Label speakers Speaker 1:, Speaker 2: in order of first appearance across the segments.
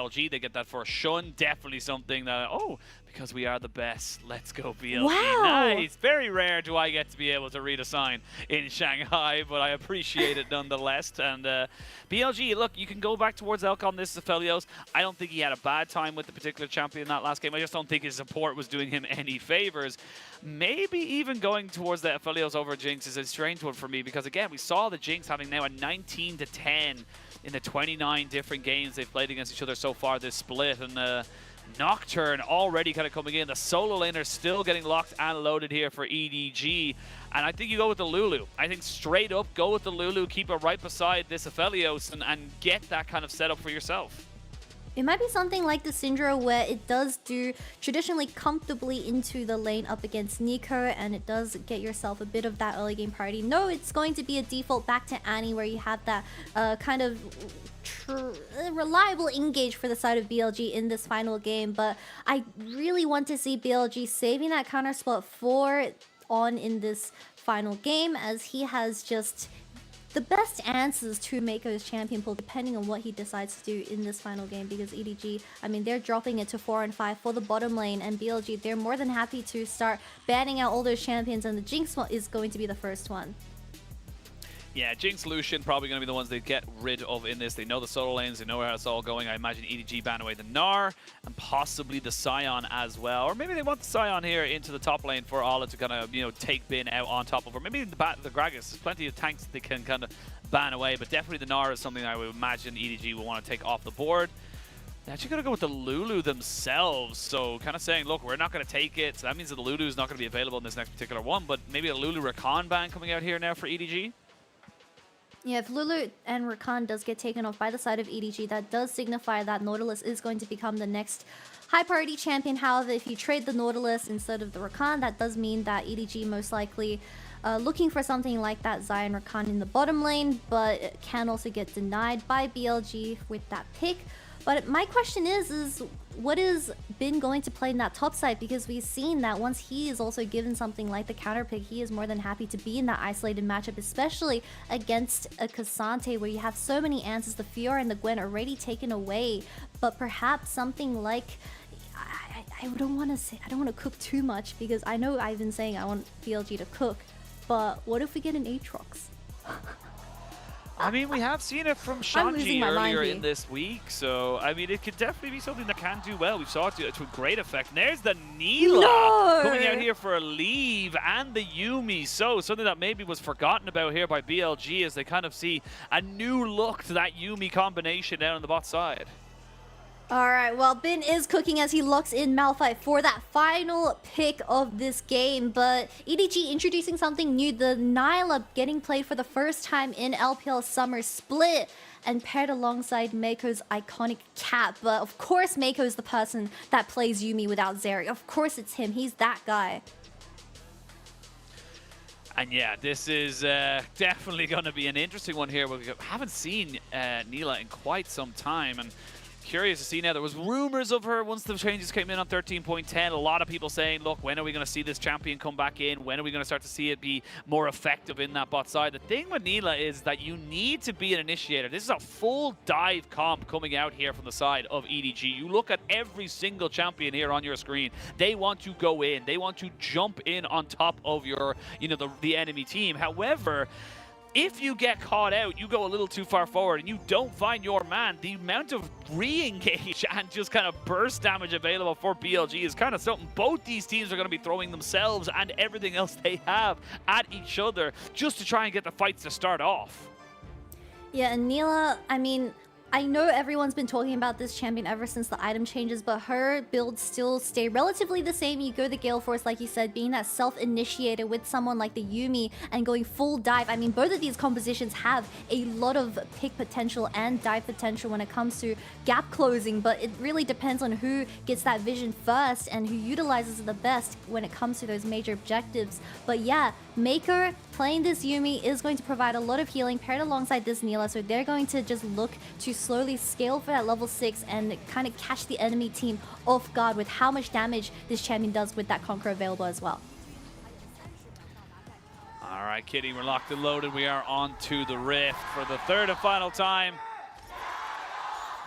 Speaker 1: BLG. They get that for Shun. Definitely something that, oh, because we are the best. Let's go, BLG.
Speaker 2: Wow.
Speaker 1: Nice. Very rare do I get to be able to read a sign in Shanghai, but I appreciate it nonetheless. And BLG, look, you can go back towards Elcon. This is Aphelios. I don't think he had a bad time with the particular champion in that last game. I just don't think his support was doing him any favors. Maybe even going towards the Aphelios over Jinx is a strange one for me because, again, we saw the Jinx having now a 19-10 in the 29 different games they've played against each other so far this split. And Nocturne already kind of coming in. The solo laner still getting locked and loaded here for EDG. And I think you go with the Lulu. I think straight up go with the Lulu, keep it right beside this Aphelios and get that kind of setup for yourself.
Speaker 2: It might be something like the Syndra where it does do traditionally comfortably into the lane up against Nico, and it does get yourself a bit of that early game priority. No, it's going to be a default back to Annie where you have that kind of reliable engage for the side of BLG in this final game, but I really want to see BLG saving that counter spot for On in this final game, as he has just the best answers to Meiko's champion pool depending on what he decides to do in this final game, because EDG, I mean, they're dropping it to 4 and 5 for the bottom lane, and BLG, they're more than happy to start banning out all those champions, and the Jinx is going to be the first one.
Speaker 1: Yeah, Jinx, Lucian probably going to be the ones they get rid of in this. They know the solo lanes, they know where it's all going. I imagine EDG ban away the Gnar and possibly the Sion as well. Or maybe they want the Sion here into the top lane for Ala to kind of, you know, take Bin out on top of, or maybe the Gragas. There's plenty of tanks that they can kind of ban away, but definitely the Gnar is something I would imagine EDG will want to take off the board. They're actually going to go with the Lulu themselves, so kind of saying, look, we're not going to take it. So that means that the Lulu is not going to be available in this next particular one, but maybe a Lulu Rakan ban coming out here now for EDG.
Speaker 2: Yeah, if Lulu and Rakan does get taken off by the side of EDG, that does signify that Nautilus is going to become the next high priority champion. However, if you trade the Nautilus instead of the Rakan, that does mean that EDG most likely looking for something like that Zion Rakan in the bottom lane, but it can also get denied by BLG with that pick. But my question is what is Bin going to play in that top side? Because we've seen that once he is also given something like the counter pick, he is more than happy to be in that isolated matchup, especially against a Cassante where you have so many answers, the Fiora and the Gwen already taken away. But perhaps something like, I don't want to say, I don't want to cook too much because I know I've been saying I want BLG to cook, but what if we get an Aatrox?
Speaker 1: I mean, we have seen it from Shanji earlier in this week, so I mean, it could definitely be something that can do well. We saw it to a great effect. And there's the Nilah coming out here for a leave, and the Yuumi. So something that maybe was forgotten about here by BLG as they kind of see a new look to that Yuumi combination down on the bot side.
Speaker 2: Alright, well, Bin is cooking as he locks in Malphite for that final pick of this game, but EDG introducing something new, the Nilah getting played for the first time in LPL Summer Split and paired alongside Meiko's iconic cap. But of course Meiko's the person that plays Yuumi without Zeri. Of course it's him, he's that guy.
Speaker 1: And yeah, this is definitely going to be an interesting one here. We haven't seen Nilah in quite some time, and curious to see now. There was rumors of her once the changes came in on 13.10. A lot of people saying, look, when are we going to see this champion come back in? When are we going to start to see it be more effective in that bot side? The thing with Nilah is that you need to be an initiator. This is a full dive comp coming out here from the side of EDG. You look at every single champion here on your screen. They want to go in. They want to jump in on top of your, you know, the enemy team. However, if you get caught out, you go a little too far forward and you don't find your man, the amount of re-engage and just kind of burst damage available for BLG is kind of something both these teams are going to be throwing themselves and everything else they have at each other just to try and get the fights to start off.
Speaker 2: Yeah, and Nilah, I mean, I know everyone's been talking about this champion ever since the item changes, but her builds still stay relatively the same. You go the Gale Force, like you said, being that self-initiator with someone like the Yuumi and going full dive. I mean, both of these compositions have a lot of pick potential and dive potential when it comes to gap closing, but it really depends on who gets that vision first and who utilizes it the best when it comes to those major objectives. But yeah, Meiko playing this Yuumi is going to provide a lot of healing paired alongside this Nilah, so they're going to just look to slowly scale for that level 6 and kind of catch the enemy team off guard with how much damage this champion does with that Conqueror available as well.
Speaker 1: Alright, Kitty, we're locked and loaded. We are on to the Rift for the third and final time.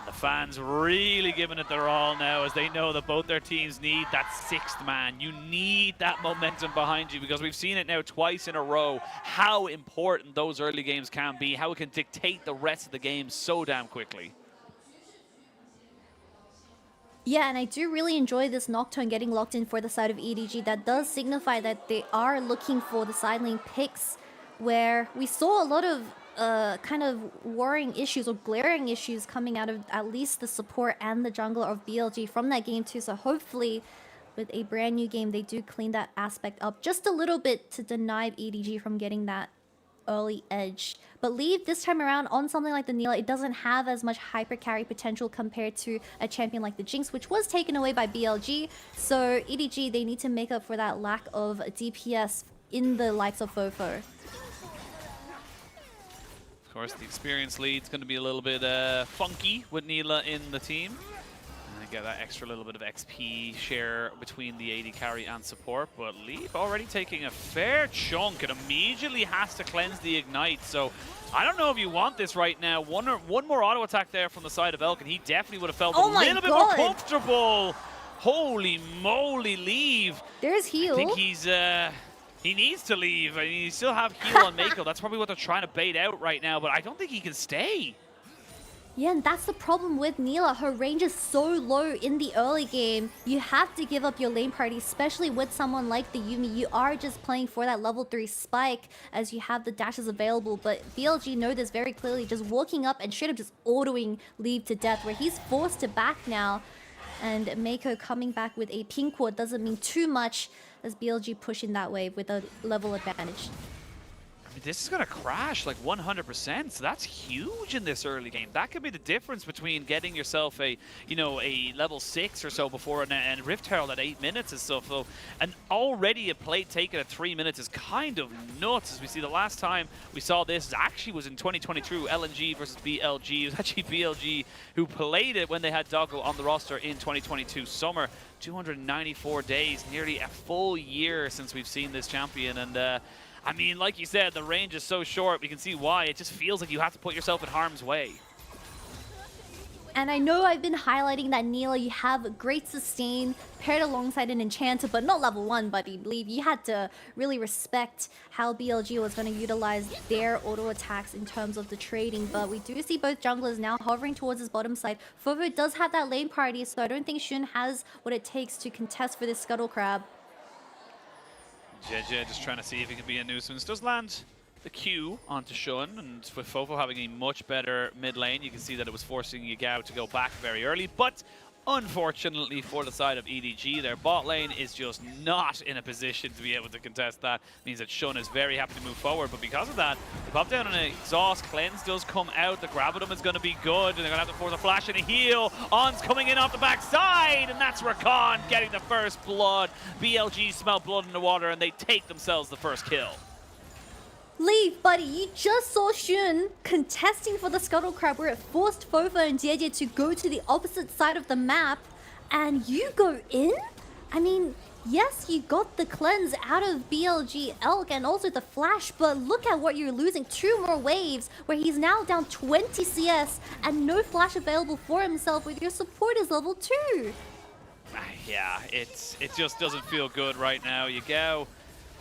Speaker 1: The fans really giving it their all now as they know that both their teams need that sixth man. You need that momentum behind you because we've seen it now twice in a row, how important those early games can be, how it can dictate the rest of the game so damn quickly.
Speaker 2: Yeah, and I do really enjoy this Nocturne getting locked in for the side of EDG. That does signify that they are looking for the side lane picks, where we saw a lot of kind of worrying issues or glaring issues coming out of at least the support and the jungler of BLG from that game too. So hopefully with a brand new game, they do clean that aspect up just a little bit to deny EDG from getting that early edge. But Leave this time around on something like the Neela, it doesn't have as much hyper carry potential compared to a champion like the Jinx, which was taken away by BLG. So EDG, they need to make up for that lack of DPS in the likes of FoFo.
Speaker 1: Of course, the experience lead's going to be a little bit funky with Neela in the team. And get that extra little bit of XP share between the AD carry and support. But Leap already taking a fair chunk. It immediately has to cleanse the Ignite. So I don't know if you want this right now. One more auto attack there from the side of Elk, and he definitely would have felt a little bit more comfortable. Holy moly, Leave.
Speaker 2: There's heal.
Speaker 1: I think he needs to leave. I mean, you still have heal on Meiko. That's probably what they're trying to bait out right now, but I don't think he can stay.
Speaker 2: Yeah, and that's the problem with Neela. Her range is so low in the early game. You have to give up your lane party, especially with someone like the Yuumi. You are just playing for that level 3 spike as you have the dashes available, but BLG know this very clearly, just walking up and straight up just autoing Leave to death, where he's forced to back now. And Meiko coming back with a pink ward doesn't mean too much as BLG pushing that wave with a level advantage.
Speaker 1: I mean, this is going to crash like 100%, so that's huge in this early game. That could be the difference between getting yourself a level 6 or so before and Rift Herald at 8 minutes and stuff. So, and already a plate taken at 3 minutes is kind of nuts. As we see, the last time we saw this actually was in 2022, LNG versus BLG. It was actually BLG who played it when they had Doggo on the roster in 2022 summer. 294 days, nearly a full year since we've seen this champion. And I mean, like you said, the range is so short. We can see why. It just feels like you have to put yourself in harm's way.
Speaker 2: And I know I've been highlighting that Neela, you have great sustain paired alongside an enchanter, but not level 1, buddy. Believe you had to really respect how BLG was going to utilize their auto attacks in terms of the trading. But we do see both junglers now hovering towards his bottom side. FoFo does have that lane party, so I don't think Shun has what it takes to contest for this Scuttle Crab.
Speaker 1: Jiejie just trying to see if he can be a nuisance. Does land the Q onto Shun, and with FoFo having a much better mid lane, you can see that it was forcing Yagao to go back very early. But unfortunately for the side of EDG, their bot lane is just not in a position to be able to contest that. Means that Shun is very happy to move forward, but because of that, the pop down and an exhaust cleanse does come out. The Gravitum is going to be good, and they're going to have to force a flash and a heal. On's coming in off the backside, and that's Rakan getting the first blood. BLG smell blood in the water, and they take themselves the first kill.
Speaker 2: Leave, buddy, you just saw Shun contesting for the Scuttle Crab where it forced FoFo and Jiejie to go to the opposite side of the map, and you go in? I mean, yes, you got the cleanse out of BLG Elk and also the flash, but look at what you're losing. 2 more waves where he's now down 20 CS and no flash available for himself with your support is level 2.
Speaker 1: Yeah, it just doesn't feel good right now. Yagao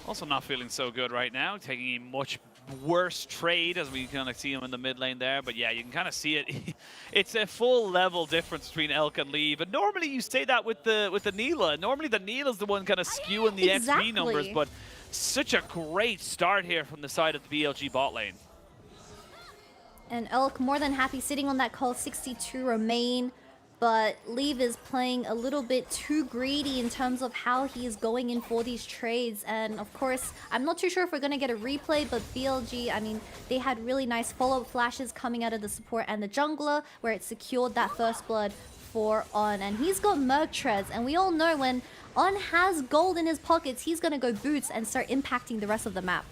Speaker 1: also not feeling so good right now, taking a much worse trade as we kind of see him in the mid lane there. But yeah, you can kind of see it. It's a full level difference between Elk and Leave. And normally you say that with the Neela. Normally the Neela's the one kind of skewing the XP numbers, but such a great start here from the side of the BLG bot lane.
Speaker 2: And Elk more than happy sitting on that call, 62 remain. But Leave is playing a little bit too greedy in terms of how he is going in for these trades. And of course, I'm not too sure if we're going to get a replay, but BLG, I mean, they had really nice follow-up flashes coming out of the support and the jungler, where it secured that first blood for On. And he's got Merc Treads, and we all know when On has gold in his pockets, he's going to go boots and start impacting the rest of the map.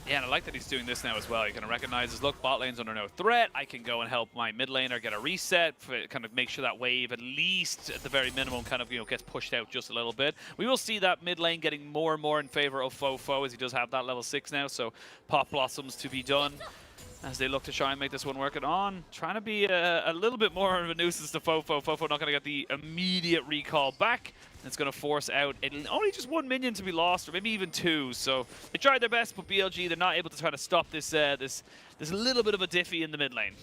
Speaker 1: Yeah, and I like that he's doing this now as well. He kind of recognizes, look, bot lane's under no threat. I can go and help my mid laner get a reset, kind of make sure that wave, at least at the very minimum, kind of, gets pushed out just a little bit. We will see that mid lane getting more and more in favor of FoFo as he does have that level 6 now, so pop blossoms to be done. as they look to try and make this one work. And on, trying to be a little bit more of a nuisance to FoFo. FoFo not going to get the immediate recall back. It's going to force out only just 1 minion to be lost, or maybe even 2. So they tried their best, but BLG, they're not able to try to stop this this little bit of a diffy in the mid lane.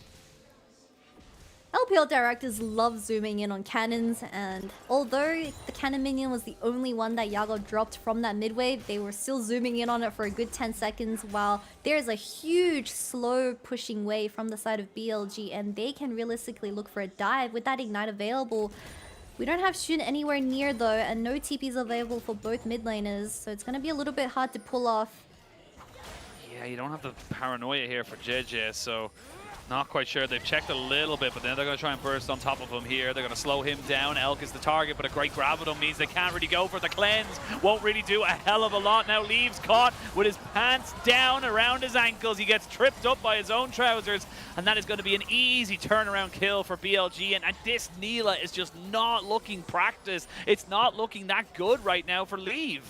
Speaker 2: LPL directors love zooming in on cannons, and although the cannon minion was the only one that Yagao dropped from that mid wave, they were still zooming in on it for a good 10 seconds while there's a huge slow pushing wave from the side of BLG, and they can realistically look for a dive with that ignite available. We don't have Shun anywhere near though, and no TPs available for both mid laners, so it's going to be a little bit hard to pull off.
Speaker 1: Yeah, you don't have the paranoia here for Jiejie, so not quite sure. They've checked a little bit, but then they're going to try and burst on top of him here. They're going to slow him down. Elk is the target, but a great grab of him means they can't really go for the cleanse. Won't really do a hell of a lot. Now Leaves caught with his pants down around his ankles. He gets tripped up by his own trousers, and that is going to be an easy turnaround kill for BLG. And this Neela is just not looking practiced. It's not looking that good right now for Leave.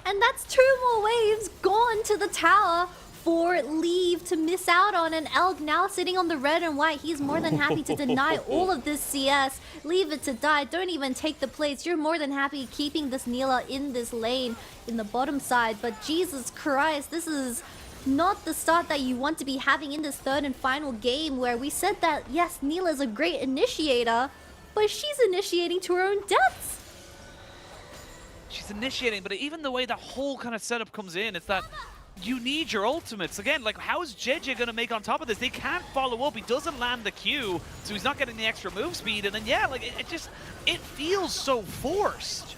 Speaker 2: And that's 2 more waves gone to the tower for Leave to miss out on, and Elk now sitting on the red and white. He's more than happy to deny all of this CS. Leave it to die. Don't even take the plates. You're more than happy keeping this Neela in this lane in the bottom side. But Jesus Christ, this is not the start that you want to be having in this third and final game, where we said that, yes, Neela is a great initiator, but she's initiating to her own deaths.
Speaker 1: She's initiating, but even the way the whole kind of setup comes in, it's that you need your ultimates. Again, like, how is Jiejie going to make on top of this? They can't follow up. He doesn't land the Q, so he's not getting the extra move speed. And then, yeah, like, it feels so forced.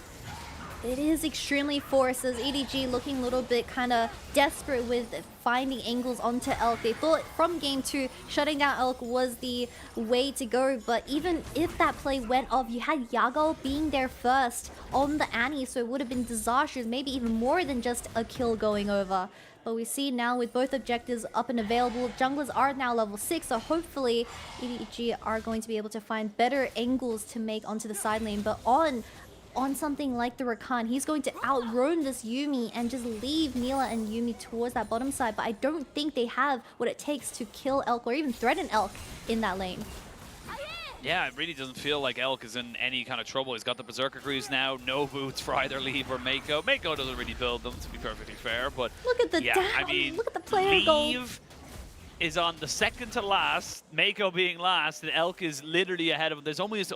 Speaker 2: It is extremely forced, as EDG looking a little bit kind of desperate with finding angles onto Elk. They thought from game 2, shutting down Elk was the way to go, but even if that play went off, you had Yagao being there first on the Annie, so it would have been disastrous, maybe even more than just a kill going over. But we see now with both objectives up and available, junglers are now level 6, so hopefully EDG are going to be able to find better angles to make onto the side lane. But on something like the Rakan, he's going to outroam this Yuumi and just leave Neela and Yuumi towards that bottom side. But I don't think they have what it takes to kill Elk or even threaten Elk in that lane.
Speaker 1: Yeah, it really doesn't feel like Elk is in any kind of trouble. He's got the Berserker Greaves now, no boots for either Leave or Meiko. Meiko doesn't really build them, to be perfectly fair, but
Speaker 2: look at the down.
Speaker 1: I mean,
Speaker 2: look at the player goal.
Speaker 1: Leave is on the second to last, Meiko being last, and Elk is literally ahead of him. There's almost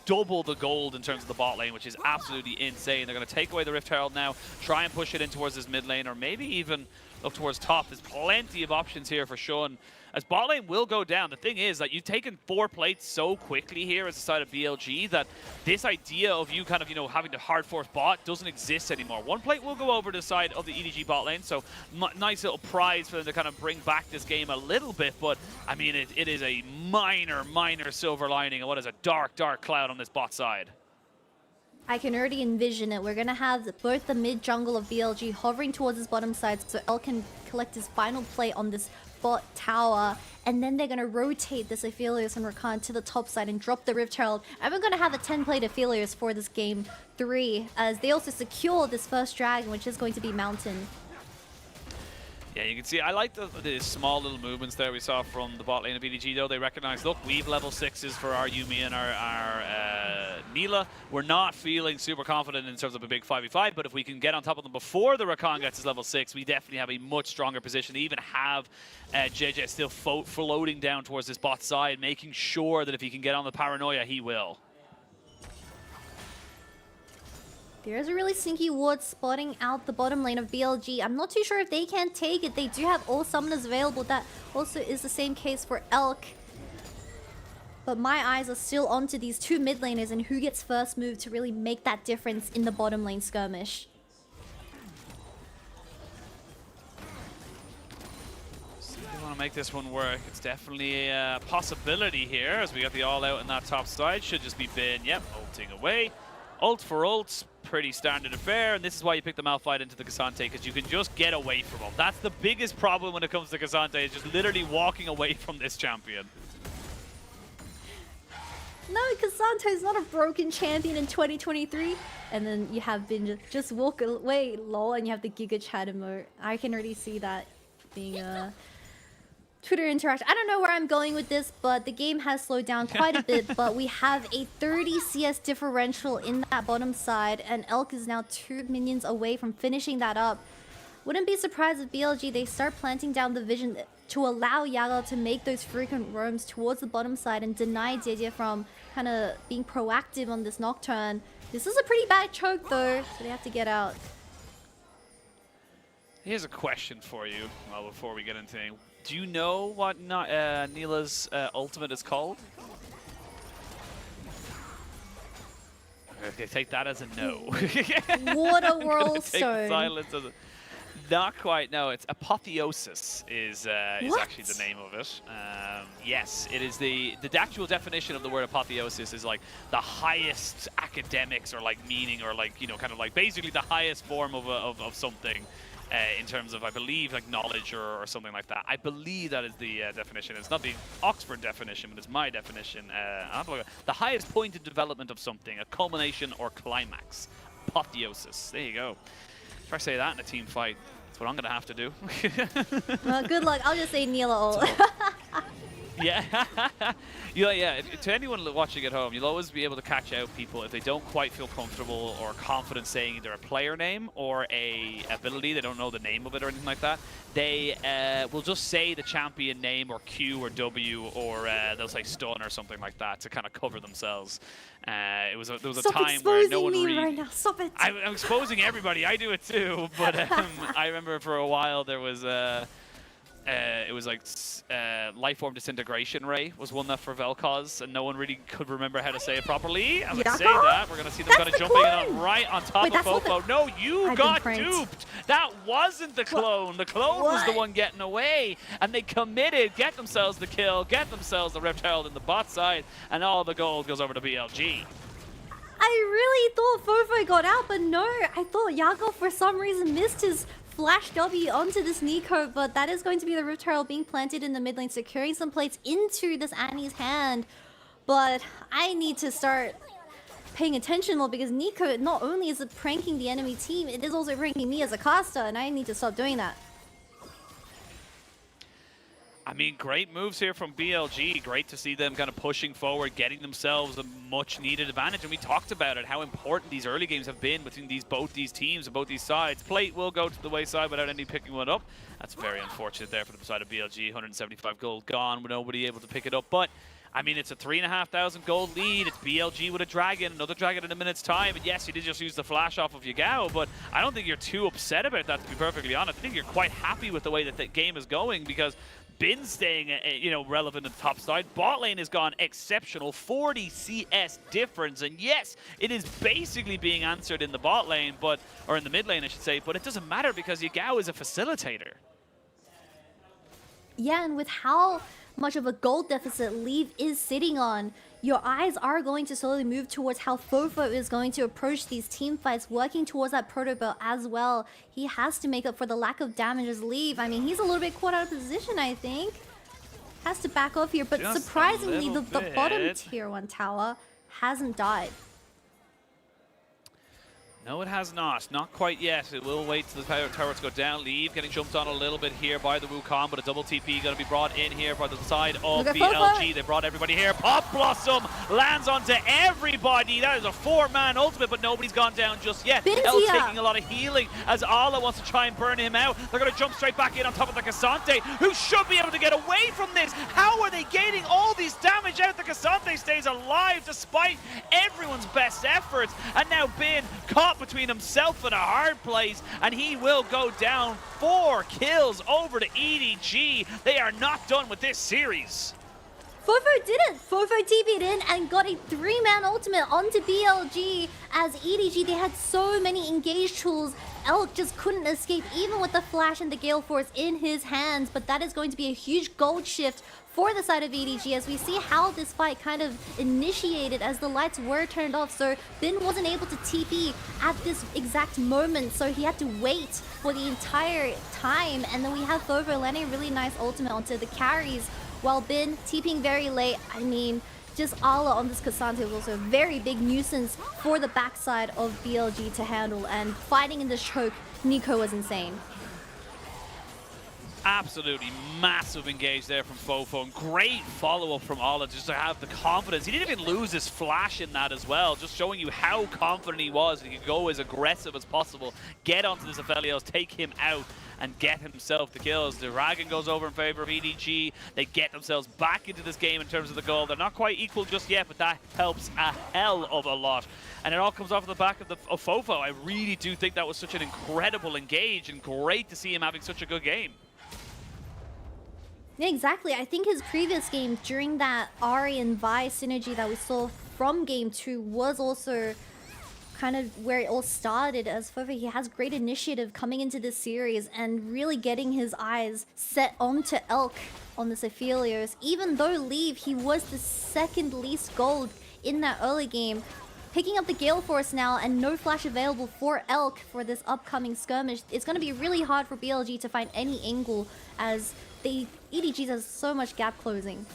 Speaker 1: double the gold in terms of the bot lane, which is absolutely insane. They're going to take away the Rift Herald now, try and push it in towards this mid lane, or maybe even up towards top. There's plenty of options here for Shun, as bot lane will go down. The thing is that you've taken 4 plates so quickly here as a side of BLG that this idea of you kind of, having to hard force bot doesn't exist anymore. 1 plate will go over to the side of the EDG bot lane, so nice little prize for them to kind of bring back this game a little bit, but I mean, it is a minor silver lining and what is a dark cloud on this bot side.
Speaker 2: I can already envision it. We're going to have both the mid jungle of BLG hovering towards his bottom side so Elk can collect his final play on this bot tower, and then they're going to rotate this Aphelios and Rakan to the top side and drop the Rift Herald. And we're going to have a 10-plate Aphelios for this game 3, as they also secure this first dragon, which is going to be Mountain.
Speaker 1: Yeah, you can see, I like the small little movements there we saw from the bot lane of EDG, though. They recognize, look, we've level 6s for our Yuumi and our Neela. We're not feeling super confident in terms of a big 5v5, but if we can get on top of them before the Rakan gets his level 6, we definitely have a much stronger position. They even have Jiejie still floating down towards this bot side, making sure that if he can get on the paranoia, he will.
Speaker 2: There's a really sneaky ward spotting out the bottom lane of BLG. I'm not too sure if they can take it. They do have all summoners available. That also is the same case for Elk. But my eyes are still onto these 2 mid laners and who gets first move to really make that difference in the bottom lane skirmish.
Speaker 1: So they want to make this one work. It's definitely a possibility here as we got the all out in that top side. Should just be Bin, yep, ulting away. Ult for ult, pretty standard affair, and this is why you pick the Malphite into the K'Sante, because you can just get away from him. That's the biggest problem when it comes to K'Sante, is just literally walking away from this champion.
Speaker 2: No, K'Sante is not a broken champion in 2023. And then you have Bin just walk away, lol, and you have the Giga Chat emote. I can already see that being Twitter interaction. I don't know where I'm going with this, but the game has slowed down quite a bit. But we have a 30 CS differential in that bottom side, and Elk is now 2 minions away from finishing that up. Wouldn't be surprised if BLG, they start planting down the vision to allow Yagao to make those frequent roams towards the bottom side and deny Jiejie from kind of being proactive on this Nocturne. This is a pretty bad choke though, so they have to get out.
Speaker 1: Here's a question for you, well, before we get into anything. Do you know what Nila's ultimate is called? Okay, take that as a no.
Speaker 2: Water Whirl Stone.
Speaker 1: Silence as a... Not quite, no. It's Apotheosis is actually the name of it. Yes, it is the actual definition of the word apotheosis is like the highest academics or like meaning or like, you know, kind of like basically the highest form of something. In terms of, I believe, like knowledge or something like that. I believe that is the definition. It's not the Oxford definition, but it's my definition. The highest point of development of something, a culmination or climax. Apotheosis. There you go. Try to say that in a team fight. That's what I'm going to have to do.
Speaker 2: Well, good luck. I'll just say Nila ult.
Speaker 1: Yeah. Yeah. To anyone watching at home, you'll always be able to catch out people if they don't quite feel comfortable or confident saying either a player name or a ability. They don't know the name of it or anything like that. They will just say the champion name or Q or W or they'll say stun or something like that to kind of cover themselves. There was a time where no one really...
Speaker 2: right now. Stop it.
Speaker 1: I'm exposing everybody. I do it too. But I remember for a while there was... it was like Lifeform Disintegration Ray was one that for Vel'Koz, and no one really could remember how to say it properly. As I say that, we're going to see them kind of jumping in right on top of FoFo. No, you got duped. That wasn't the clone. The clone was the one getting away, and they committed, get themselves the kill, get themselves the Reptile in the bot side, and all the gold goes over to BLG.
Speaker 2: I really thought FoFo got out, but no. I thought Yagao for some reason missed his flash W onto this Meiko, but that is going to be the Rift Herald being planted in the mid lane, securing some plates into this Annie's hand. But I need to start paying attention more because Meiko, not only is it pranking the enemy team, it is also pranking me as a caster, and I need to stop doing that.
Speaker 1: I mean, great moves here from BLG. Great to see them kind of pushing forward, getting themselves a much-needed advantage. And we talked about it, how important these early games have been between both these teams and both these sides. Plate will go to the wayside without any picking one up. That's very unfortunate there for the side of BLG. 175 gold gone with nobody able to pick it up. But, I mean, it's a 3,500 gold lead. It's BLG with a dragon, another dragon in a minute's time. And yes, you did just use the flash off of Yagao, but I don't think you're too upset about that, to be perfectly honest. I think you're quite happy with the way that the game is going because been staying, relevant at the top side. Bot lane has gone exceptional, 40 CS difference, and yes, it is basically being answered in the bot lane, or in the mid lane, I should say, but it doesn't matter because Yagao is a facilitator.
Speaker 2: Yeah, and with how much of a gold deficit Leave is sitting on, your eyes are going to slowly move towards how FoFo is going to approach these team fights, working towards that proto belt as well. He has to make up for the lack of damage as Leave. I mean, he's a little bit caught out of position, I think. Has to back off here, but just surprisingly, the bottom tier 1 tower hasn't died.
Speaker 1: No, it has not. Not quite yet. It will wait till the tower to go down. Leave getting jumped on a little bit here by the Wukong, but a double TP going to be brought in here by the side of BLG. They brought everybody here. Pop Blossom lands onto everybody. That is a 4-man ultimate, but nobody's gone down just yet. El's taking a lot of healing as Ala wants to try and burn him out. They're going to jump straight back in on top of the Cassante, who should be able to get away from this. How are they gaining all these damage out? The Cassante stays alive despite everyone's best efforts. And now Bin caught between himself and a hard place, and he will go down. 4 kills over to EDG. They are not done with this series.
Speaker 2: FoFo did it! FoFo TP'd in and got a 3-man ultimate onto BLG as EDG, they had so many engaged tools. Elk just couldn't escape even with the flash and the Gale Force in his hands, but that is going to be a huge gold shift for the side of EDG as we see how this fight kind of initiated as the lights were turned off. So Bin wasn't able to TP at this exact moment, so he had to wait for the entire time. And then we have FoFo landing a really nice ultimate onto the carries while Bin TPing very late. I mean, just Ala on this Cassante was also a very big nuisance for the backside of BLG to handle, and fighting in this choke, Meiko was insane.
Speaker 1: Absolutely massive engage there from FoFo, and great follow-up from Ola just to have the confidence. He didn't even lose his flash in that as well, just showing you how confident he was. He could go as aggressive as possible, get onto this Aphelios, take him out, and get himself the kills. The Dragon goes over in favor of EDG. They get themselves back into this game in terms of the goal. They're not quite equal just yet, but that helps a hell of a lot. And it all comes off the back of FoFo. I really do think that was such an incredible engage, and great to see him having such a good game.
Speaker 2: Yeah, exactly. I think his previous game during that Ari and Vi synergy that we saw from game 2 was also kind of where it all started. As FoFo, he has great initiative coming into this series and really getting his eyes set onto Elk on this Aphelios. Even though Leave, he was the second least gold in that early game. Picking up the Gale Force now and no flash available for Elk for this upcoming skirmish. It's going to be really hard for BLG to find any angle as EDG has so much gap closing.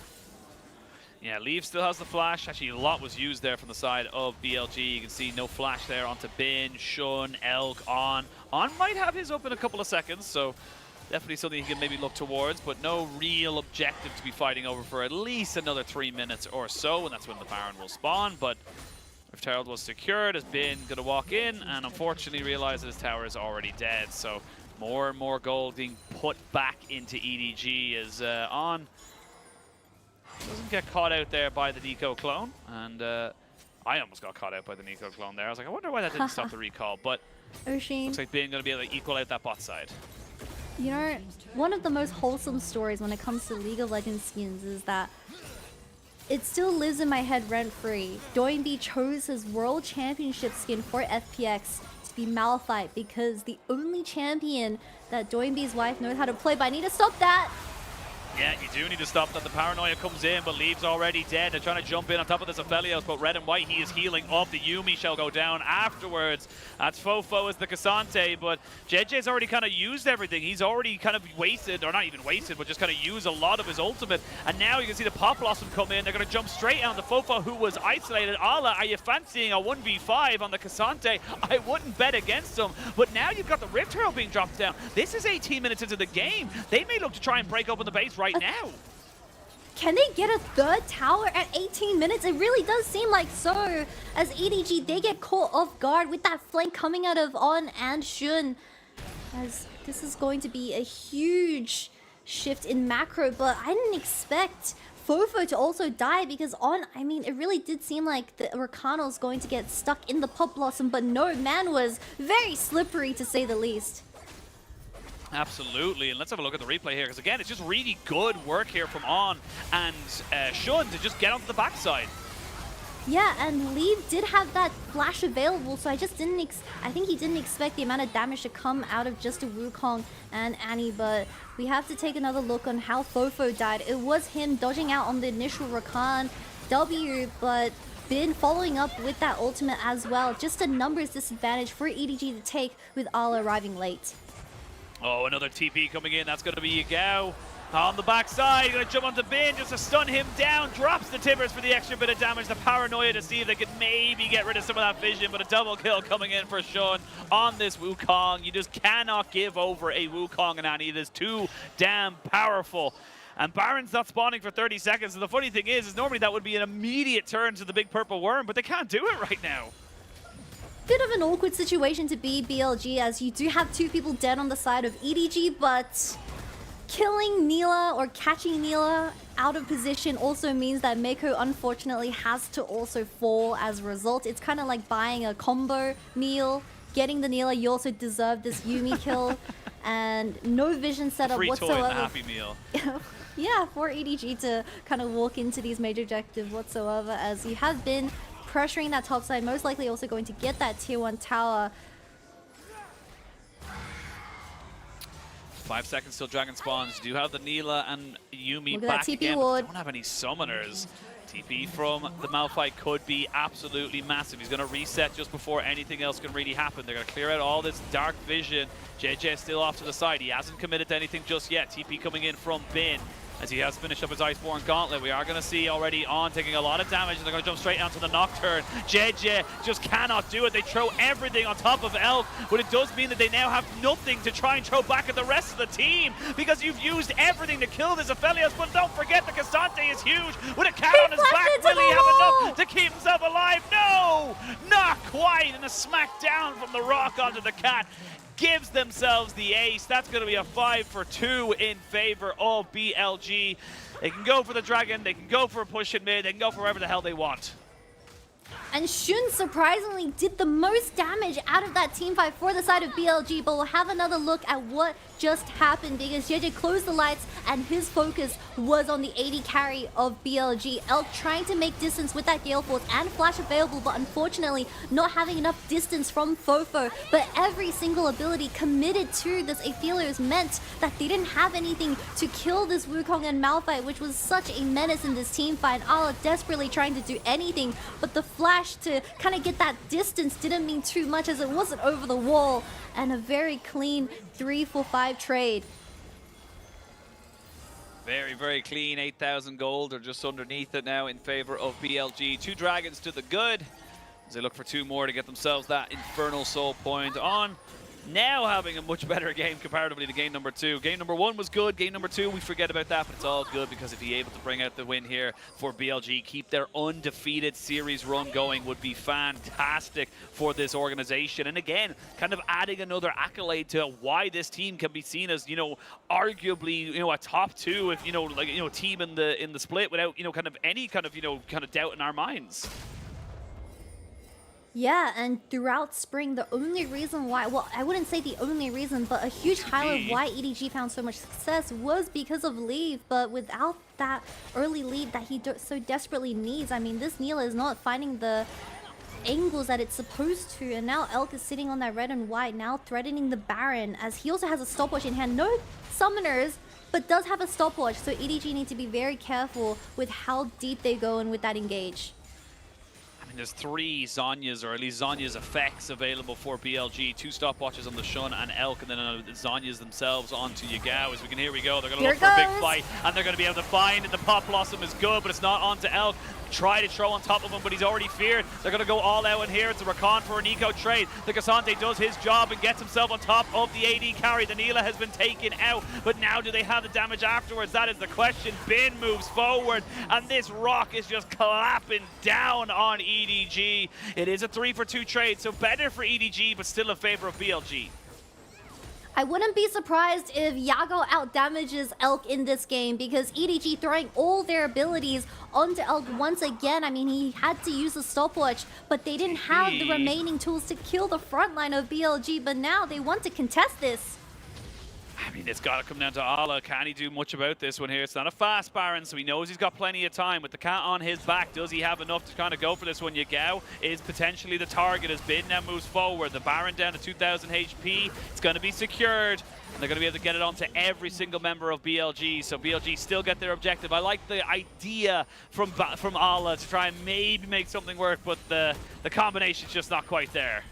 Speaker 1: Yeah, Leave still has the flash. Actually, a lot was used there from the side of BLG. You can see no flash there onto Bin, Shun, Elk, On. On might have his up in a couple of seconds, so definitely something he can maybe look towards, but no real objective to be fighting over for at least another 3 minutes or so, and that's when the Baron will spawn. But if Herald was secured, has been going to walk in, and unfortunately realize that his tower is already dead. So more and more gold being put back into EDG as On doesn't get caught out there by the Nico clone. And I almost got caught out by the Nico clone there. I was like, I wonder why that didn't stop the recall. But
Speaker 2: Oisin,
Speaker 1: looks like Bin going to be able to equal out that bot side.
Speaker 2: You know, one of the most wholesome stories when it comes to League of Legends skins is that it still lives in my head rent-free. Doinby chose his World Championship skin for FPX to be Malphite because the only champion that Doinby's wife knows how to play. But I need to stop that!
Speaker 1: Yeah, you do need to stop that. The paranoia comes in, but Leave's already dead. They're trying to jump in on top of this Aphelios, but red and white, he is healing up. The Yuumi shall go down afterwards. That's FoFo as the Cassante, but Jiejie's already kind of used everything. He's already kind of wasted, or not even wasted, but just kind of used a lot of his ultimate. And now you can see the Pop Blossom come in. They're going to jump straight on the FoFo, who was isolated. Ala, are you fancying a 1v5 on the Cassante? I wouldn't bet against him, but now you've got the Rift Herald being dropped down. This is 18 minutes into the game. They may look to try and break open the base right now.
Speaker 2: Can they get a third tower at 18 minutes? It really does seem like so. As EDG, they get caught off guard with that flank coming out of On and Shun. As this is going to be a huge shift in macro, but I didn't expect FoFo to also die because On, I mean, it really did seem like the Rakan was going to get stuck in the Pop Blossom, but no, man was very slippery to say the least.
Speaker 1: Absolutely, and let's have a look at the replay here, because again, it's just really good work here from On and Shun to just get onto the backside.
Speaker 2: Yeah, and Leave did have that flash available, so I just didn't I think he didn't expect the amount of damage to come out of just a Wukong and Annie, but we have to take another look on how FoFo died. It was him dodging out on the initial Rakan W, but Bin following up with that ultimate as well. Just a numbers disadvantage for EDG to take with Ala arriving late.
Speaker 1: Oh, another TP coming in. That's going to be Yagao on the backside. Going to jump onto Bin just to stun him down. Drops the Timbers for the extra bit of damage. The paranoia to see if they could maybe get rid of some of that vision. But a double kill coming in for Shun on this Wukong. You just cannot give over a Wukong and Annie. It is too damn powerful. And Baron's not spawning for 30 seconds. And the funny thing is normally that would be an immediate turn to the big purple worm. But they can't do it right now.
Speaker 2: Bit of an awkward situation to be BLG, as you do have two people dead on the side of EDG, but killing Neela or catching Neela out of position also means that Meiko unfortunately has to also fall as a result. It's kind of like buying a combo meal. Getting the Neela, you also deserve this Yuumi kill, and no vision setup whatsoever.
Speaker 1: Free toy and Happy Meal.
Speaker 2: Yeah, for EDG to kind of walk into these major objectives whatsoever, as you have been pressuring that top side, most likely also going to get that tier 1 tower.
Speaker 1: 5 seconds till Dragon spawns. You do have the Neela and Yuumi back
Speaker 2: TP
Speaker 1: again,
Speaker 2: ward.
Speaker 1: but don't have any summoners. TP from the Malphite could be absolutely massive. He's going to reset just before anything else can really happen. They're going to clear out all this dark vision. Jiejie still off to the side. He hasn't committed to anything just yet. TP coming in from Bin. as he has finished up his Iceborne Gauntlet. We are going to see already On taking a lot of damage, and they're going to jump straight onto the Nocturne. Jiejie just cannot do it. They throw everything on top of Elk, but it does mean that they now have nothing to try and throw back at the rest of the team, because you've used everything to kill this Aphelios. But don't forget that Cassante is huge with a cat on his back. Will he have enough to keep himself alive? No, not quite. And a smack down from the rock onto the cat gives themselves the ace. That's going to be a 5-for-2 in favor of BLG. They can go for the dragon, they can go for a push in mid, they can go for wherever the hell they want.
Speaker 2: And Shun surprisingly did the most damage out of that team fight for the side of BLG, but we'll have another look at what just happened, because Jiejie closed the lights and his focus was on the AD carry of BLG. Elk trying to make distance with that Gale Force and Flash available, but unfortunately not having enough distance from FoFo. But every single ability committed to this Aphelios meant that they didn't have anything to kill this Wukong and Malphite, which was such a menace in this team fight. Ala desperately trying to do anything, but the Flash to kind of get that distance didn't mean too much, as it wasn't over the wall. And a very clean 3-for-5 trade.
Speaker 1: Very, very clean. 8,000 gold or just underneath it now in favor of BLG. 2 dragons to the good as they look for 2 more to get themselves that Infernal Soul point. On now having a much better game comparatively to game number 2. Game number 1 was good. Game number 2, we forget about that, but it's all good, because if he's able to bring out the win here for BLG, keep their undefeated series run going, would be fantastic for this organization. And again, kind of adding another accolade to why this team can be seen as, arguably, a top 2, if, team in the split without, kind of any kind of doubt in our minds.
Speaker 2: Yeah, and throughout spring, the only reason why, well, I wouldn't say the only reason, but a huge highlight of why EDG found so much success was because of Leave. But without that early lead that he so desperately needs, I mean, this Neela is not finding the angles that it's supposed to. And now Elk is sitting on that red and white, now threatening the Baron, as he also has a stopwatch in hand. No summoners, but does have a stopwatch. So EDG need to be very careful with how deep they go in with that engage.
Speaker 1: There's 3 Zhonya's, or at least Zhonya's effects available for BLG. 2 stopwatches on the Shun and Elk, and then Zhonya's themselves onto Yagao. As we can, here we go. They're going to look for a big fight, and they're going to be able to find it. The Pop Blossom is good, but it's not onto Elk. Try to throw on top of him, but he's already feared. They're going to go all out in here. It's a Rakan for an eco trade. The Cassante does his job and gets himself on top of the AD carry. The Neela has been taken out, but now do they have the damage afterwards? That is the question. Bin moves forward, and this rock is just clapping down on EDG. It is a 3-for-2 trade, so better for EDG, but still in favor of BLG.
Speaker 2: I wouldn't be surprised if Yagao outdamages Elk in this game, because EDG throwing all their abilities onto Elk once again. I mean, he had to use a stopwatch, but they didn't have the remaining tools to kill the front line of BLG, but now they want to contest this.
Speaker 1: I mean, it's got to come down to Ala. Can he do much about this one here? It's not a fast Baron, so he knows he's got plenty of time. With the cat on his back, does he have enough to kind of go for this one? Yagao is potentially the target as Bin now moves forward. The Baron down to 2,000 HP. It's going to be secured, and they're going to be able to get it onto every single member of BLG. So BLG still get their objective. I like the idea from Ala to try and maybe make something work, but the combination's just not quite there.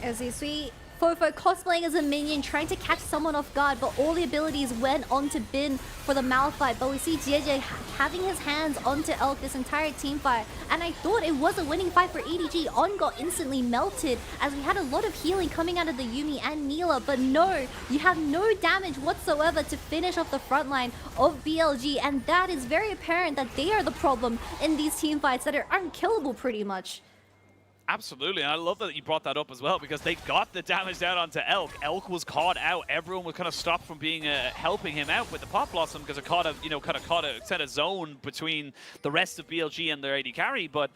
Speaker 2: As you see, FoFo cosplaying as a minion, trying to catch someone off guard, but all the abilities went onto Bin for the Malphite. But we see Jiejie having his hands onto Elk this entire team fight. And I thought it was a winning fight for EDG. On got instantly melted, as we had a lot of healing coming out of the Yuumi and Neela. But no, you have no damage whatsoever to finish off the front line of BLG. And that is very apparent that they are the problem in these team fights that are unkillable pretty much.
Speaker 1: Absolutely, and I love that you brought that up as well, because they got the damage down onto Elk. Elk was caught out. Everyone was kind of stopped from being helping him out with the Pop Blossom, because it caught a set a zone between the rest of BLG and their AD carry, but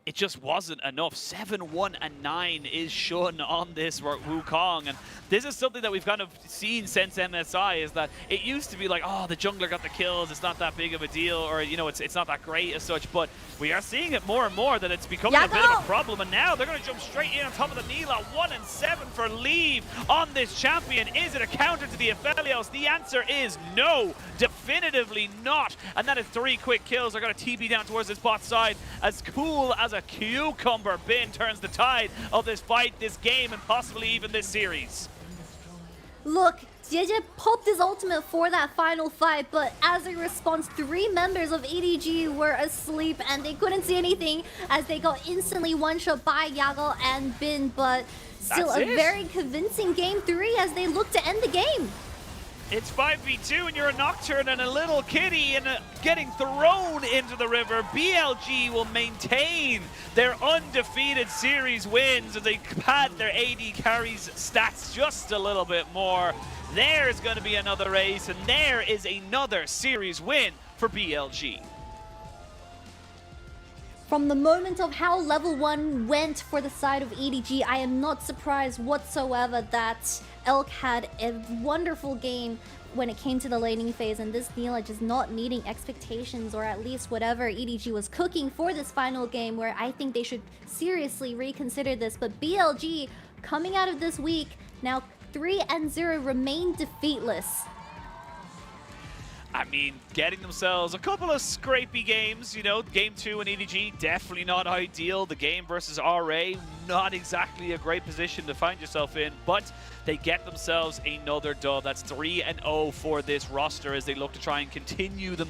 Speaker 1: it just wasn't enough. 7-1 and 9 is Shun on this Wukong, and this is something that we've kind of seen since MSI, is that it used to be like, oh, the jungler got the kills, it's not that big of a deal, or it's not that great as such, but we are seeing it more and more that it's becoming a bit of a problem, and now they're going to jump straight in on top of the Neela. 1 and 7 for Leave on this champion. Is it a counter to the Aphelios? The answer is no, definitively not, and that is 3 quick kills. They're going to TP down towards this bot side. As cool as a cucumber, Bin turns the tide of this fight, this game, and possibly even this series.
Speaker 2: Look, Jiejie popped his ultimate for that final fight, but as a response, 3 members of EDG were asleep and they couldn't see anything as they got instantly one-shot by Yagao and Bin, but still a very convincing game 3 as they look to end the game.
Speaker 1: It's 5v2 and you're a Nocturne and a little kitty and getting thrown into the river. BLG will maintain their undefeated series wins as they pad their AD carries stats just a little bit more. There's going to be another ace and there is another series win for BLG.
Speaker 2: From the moment of how level 1 went for the side of EDG, I am not surprised whatsoever that Elk had a wonderful game when it came to the laning phase, and this Neela just not meeting expectations, or at least whatever EDG was cooking for this final game, where I think they should seriously reconsider this. But BLG, coming out of this week, now 3-0, remain defeatless.
Speaker 1: I mean, getting themselves a couple of scrapey games, you know, game 2 in EDG, definitely not ideal. The game versus RA, not exactly a great position to find yourself in, but they get themselves another dub. That's 3-0 for this roster as they look to try and continue the